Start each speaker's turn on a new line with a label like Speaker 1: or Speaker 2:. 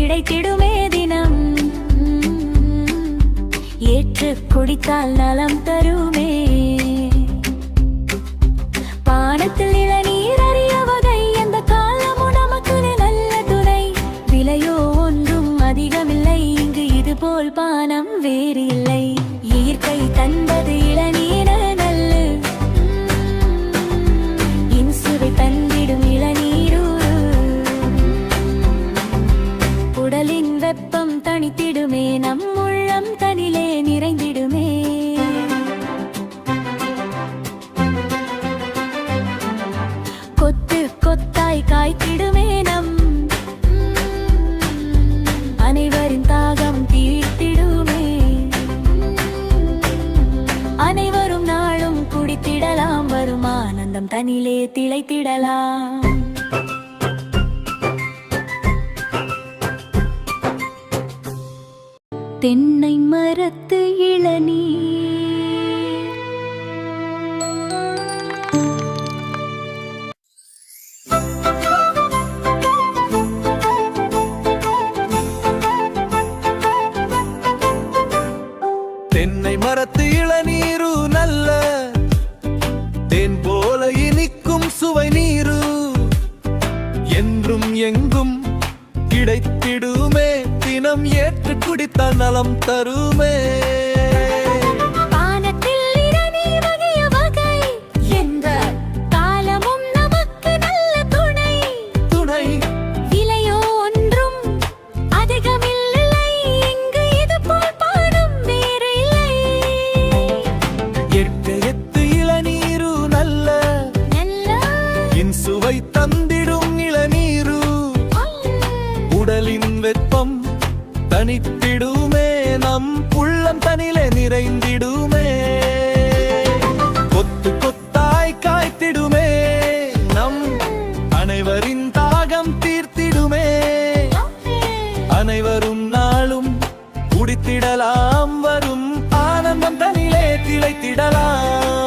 Speaker 1: கிடைத்திடுமே தினம். ஏற்று குடித்தால் நலம் தருமே. பானத்தில் இளநீர் அரிய வகை, எந்த காலமும் நமக்கு நல்ல துணை. விலையோ ஒன்றும் அதிகமில்லை, இங்கு இதுபோல் பானம் வேறு இல்லை. இயற்கை தந்தது இளநீர் நல்ல, இன்சுவை தந்திடும் இளநீரு. உடலின் வெப்பம் தணித்திடுமே, நம் உள்ளம் தனிலே நிறைந்திடுமே. கொத்து கொத்தாய் காய்த்திடுமே, நம் அனைவரின் தாகம் தீர்த்திடுமே. அனைவரும் நாளும் குடித்திடலாம், வரும் ஆனந்தம் தனிலே திளைத்திடலாம். தென்னை மரத்து இளநீர்,
Speaker 2: தென்னை மரத்து இளநீரு நல்ல, தேன் போல இனிக்கும் சுவை நீரு. என்றும் எங்கும் கிடைத்திடுமே, தினம் ஏற்று குடித்தால் நலம் தருமே.
Speaker 1: பானத்தில் இளநீர் வகைய வகை, எந்த காலமும் நமக்கு நல்ல துணை.
Speaker 2: துணை
Speaker 1: விலையோ ஒன்றும் அதிகமில்லை, இங்கு இதுபோல் பானம் வேறு இல்லை.
Speaker 2: எட்டு இளநீரு நல்ல, இன்சுவை தந்திடும் இளநீரு. உடலின் வெப்பம் தணித்திடுமே, நம் உள்ளம் தனிலே நிறைந்திடுமே. கொத்து கொத்தாய் காய்த்திடுமே, நம் அனைவரின் தாகம் தீர்த்திடுமே. அனைவரும் நாளும் குடித்திடலாம், வரும் ஆனந்தம் தனிலே திளைத்திடலாம்.